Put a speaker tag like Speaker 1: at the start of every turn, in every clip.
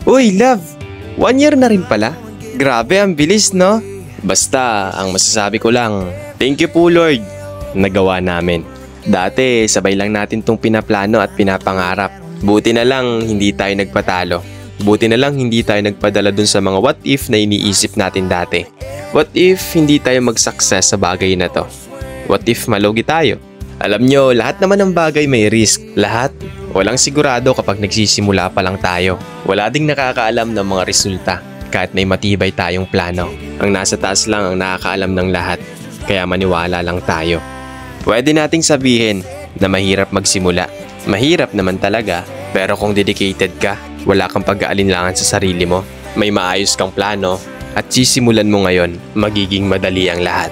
Speaker 1: Uy, love! 1 year na rin pala. Grabe, ang bilis, no? Basta, ang masasabi ko lang, thank you po Lord. Nagawa namin. Dati, sabay lang natin tong pinaplano at pinapangarap. Buti na lang, hindi tayo nagpatalo. Buti na lang, hindi tayo nagpadala dun sa mga what if na iniisip natin dati. What if hindi tayo mag-success sa bagay na to? What if malugi tayo? Alam nyo, lahat naman ng bagay may risk. Lahat. Walang sigurado kapag nagsisimula pa lang tayo. Wala ding nakakaalam ng mga resulta kahit may matibay tayong plano. Ang nasa taas lang ang nakakaalam ng lahat. Kaya maniwala lang tayo. Pwede nating sabihin na mahirap magsimula. Mahirap naman talaga. Pero kung dedicated ka, wala kang pag-aalinlangan sa sarili mo, may maayos kang plano at sisimulan mo ngayon, magiging madali ang lahat.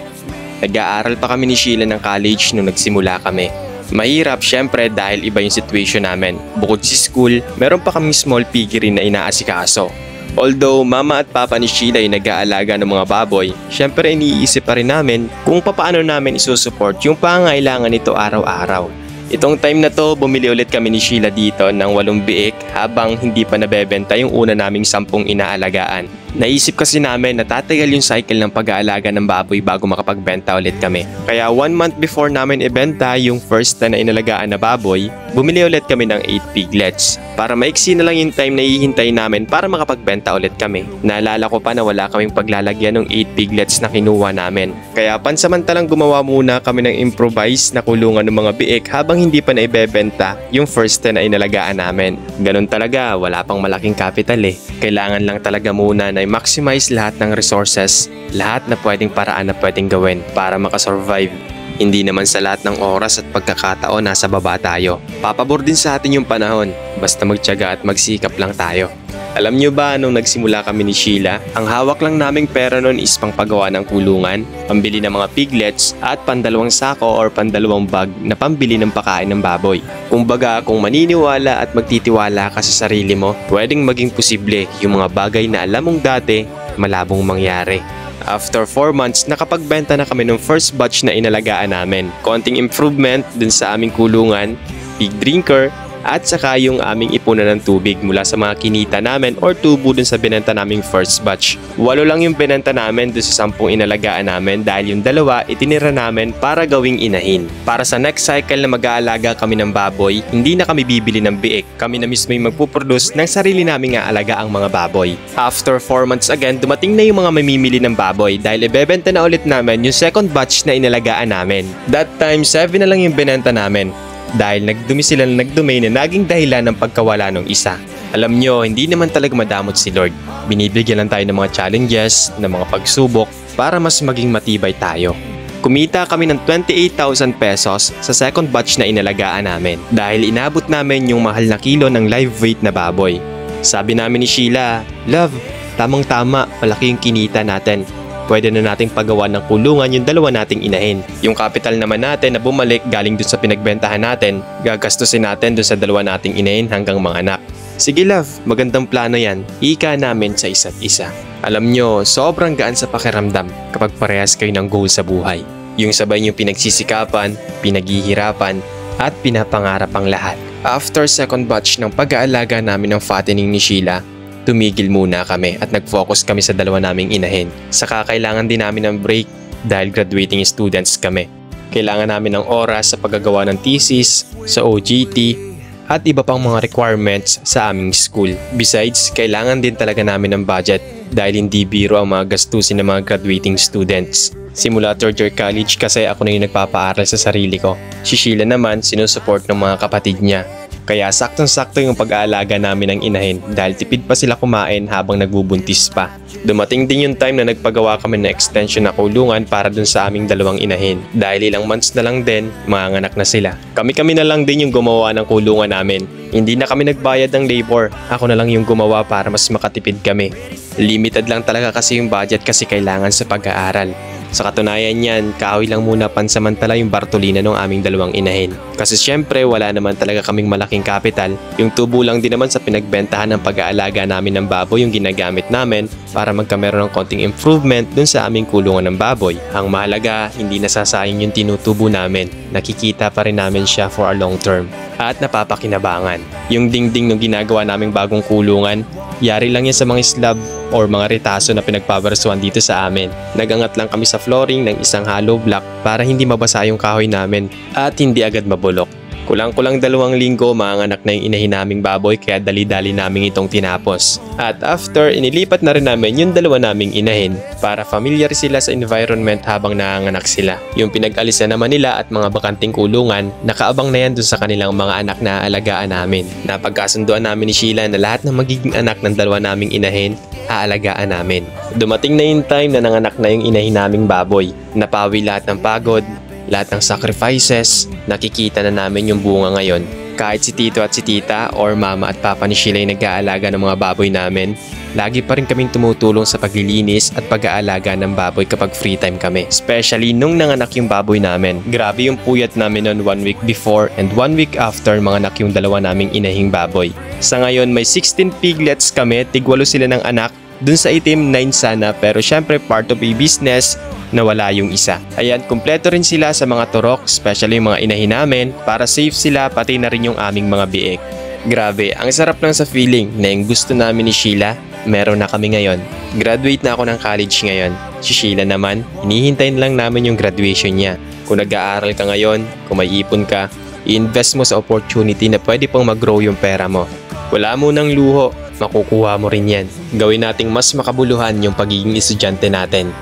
Speaker 1: Nag-aaral pa kami ni Sheila ng college nung nagsimula kami. Mahirap syempre dahil iba yung situation namin. Bukod sa school, meron pa kaming small piggery na inaasikaso. Although mama at papa ni Sheila ay nag-aalaga ng mga baboy, syempre iniisip pa rin namin kung paano namin isusupport yung pangangailangan nito araw-araw. Itong time na to, bumili ulit kami ni Sheila dito ng 8 biik habang hindi pa nabebenta yung una naming 10 inaalagaan. Naisip kasi namin na tatagal yung cycle ng pag-aalaga ng baboy bago makapagbenta ulit kami. Kaya 1 month before namin ibenta yung first na inalagaan na baboy, bumili ulit kami ng 8 piglets. Para maiksi na lang yung time na hihintay namin para makapagbenta ulit kami. Naalala ko pa na wala kaming paglalagyan ng 8 piglets na kinuha namin. Kaya pansamantalang gumawa muna kami ng improvise na kulungan ng mga biik habang hindi pa na ibebenta yung first na inalagaan namin. Ganun talaga, wala pang malaking capital eh. Kailangan lang talaga muna na i-maximize lahat ng resources, lahat na pwedeng paraan na pwedeng gawin para makasurvive. Hindi naman sa lahat ng oras at pagkakataon nasa baba tayo. Papabor din sa atin yung panahon, basta magtiyaga at magsikap lang tayo. Alam nyo ba nung nagsimula kami ni Sheila, ang hawak lang naming pera nun is pangpagawa ng kulungan, pambili ng mga piglets at pandalawang sako or pandalawang bag na pambili ng pakain ng baboy. Kumbaga kung maniniwala at magtitiwala ka sa sarili mo, pwedeng maging posible yung mga bagay na alam mong dati malabong mangyari. After 4 months, nakapagbenta na kami ng first batch na inalagaan namin. Konting improvement dun sa aming kulungan, pig drinker, at saka yung aming ipunan ng tubig mula sa mga kinita namin or tubo dun sa binenta naming first batch. 8 lang yung binenta namin dun sa 10 inalagaan namin dahil yung 2 itinira namin para gawing inahin. Para sa next cycle na mag-aalaga kami ng baboy, hindi na kami bibili ng biik. Kami na mismo yung magpuproduce ng sarili naming aalaga ang mga baboy. After 4 months again, dumating na yung mga mamimili ng baboy dahil ibebenta na ulit namin yung second batch na inalagaan namin. That time, 7 na lang yung binenta namin. Dahil nagdumi sila na nagdumi na naging dahilan ng pagkawala ng isa. Alam nyo, hindi naman talaga madamot si Lord. Binibigyan lang tayo ng mga challenges, ng mga pagsubok para mas maging matibay tayo. Kumita kami ng 28,000 pesos sa second batch na inalagaan namin dahil inabot namin yung mahal na kilo ng live weight na baboy. Sabi namin ni Sheila, "Love, tamang-tama, malaki yung kinita natin. Pwede na nating pagawa ng kulungan yung 2 nating inahin. Yung capital naman natin na bumalik galing dun sa pinagbentahan natin, gagastusin natin dun sa 2 nating inahin hanggang mga anak." Sige love, magandang plano yan. Ika namin sa isa't isa. Alam nyo, sobrang gaan sa pakiramdam kapag parehas kayo ng goal sa buhay. Yung sabay nyo pinagsisikapan, pinaghihirapan, at pinapangarap ang lahat. After second batch ng pag-aalaga namin ng fattening ni Sheila, tumigil muna kami at nag-focus kami sa 2 naming inahin. Saka kailangan din namin ng break dahil graduating students kami. Kailangan namin ng oras sa paggagawa ng thesis, sa OJT, at iba pang mga requirements sa aming school. Besides, kailangan din talaga namin ng budget dahil hindi biro ang mga gastusin ng mga graduating students. Simula 3rd year college kasi ako na yung nagpapaaral sa sarili ko. Si Sheila naman sinusupport ng mga kapatid niya. Kaya saktong-sakto yung pag-aalaga namin ng inahin dahil tipid pa sila kumain habang nagbubuntis pa. Dumating din yung time na nagpagawa kami ng extension na kulungan para dun sa aming 2 inahin. Dahil ilang months na lang din, manganak na sila. Kami-kami na lang din yung gumawa ng kulungan namin. Hindi na kami nagbayad ng labor. Ako na lang yung gumawa para mas makatipid kami. Limited lang talaga kasi yung budget kasi kailangan sa pag-aaral. Sa katunayan niyan, kahoy lang muna pansamantala yung Bartolina ng aming dalawang inahin. Kasi syempre wala naman talaga kaming malaking kapital, yung tubo lang din naman sa pinagbentahan ng pag-aalaga namin ng baboy yung ginagamit namin para magkameron ng konting improvement dun sa aming kulungan ng baboy. Ang mahalaga, hindi nasasayang yung tinutubo namin. Nakikita pa rin namin siya for a long term. At napapakinabangan. Yung dingding ng ginagawa naming bagong kulungan, yari lang yan sa mga slab or mga retaso na pinagpabarasuan dito sa amin. Nagangat lang kami sa flooring ng isang hollow block para hindi mabasa yung kahoy namin at hindi agad mabulok. Kulang-kulang 2 linggo maanganak na yung inahin naming baboy kaya dali-dali namin itong tinapos. At after, inilipat na rin namin yung 2 naming inahin para familiar sila sa environment habang nanganganak sila. Yung pinag-alisan naman nila at mga bakanting kulungan, nakaabang na yan dun sa kanilang mga anak na aalagaan namin. Napagkasunduan namin ni Sheila na lahat ng magiging anak ng 2 naming inahin, aalagaan namin. Dumating na yung time na nanganak na yung inahin naming baboy. Napawi lahat ng pagod, lahat ng sacrifices, nakikita na namin yung bunga ngayon. Kahit si Tito at si Tita or Mama at Papa ni Sheila ay nag-aalaga ng mga baboy namin, lagi pa rin kaming tumutulong sa paglilinis at pag-aalaga ng baboy kapag free time kami. Especially nung nanganak yung baboy namin. Grabe yung puyat namin noon 1 week before and 1 week after manganak yung 2 naming inahing baboy. Sa ngayon may 16 piglets kami, tig-8 sila ng anak. Dun sa itim, 9 sana pero syempre part of a business na wala yung isa. Ayan, kumpleto rin sila sa mga turok, especially yung mga inahin namin para safe sila pati na rin yung aming mga biik. Grabe, ang sarap lang sa feeling na yung gusto namin ni Sheila, meron na kami ngayon. Graduate na ako ng college ngayon. Si Sheila naman, hinihintayin lang namin yung graduation niya. Kung nag-aaral ka ngayon, kung may ipon ka, i-invest mo sa opportunity na pwede pang mag-grow yung pera mo. Wala mo ng luho, makukuha mo rin yan. Gawin nating mas makabuluhan yung pagiging estudyante natin.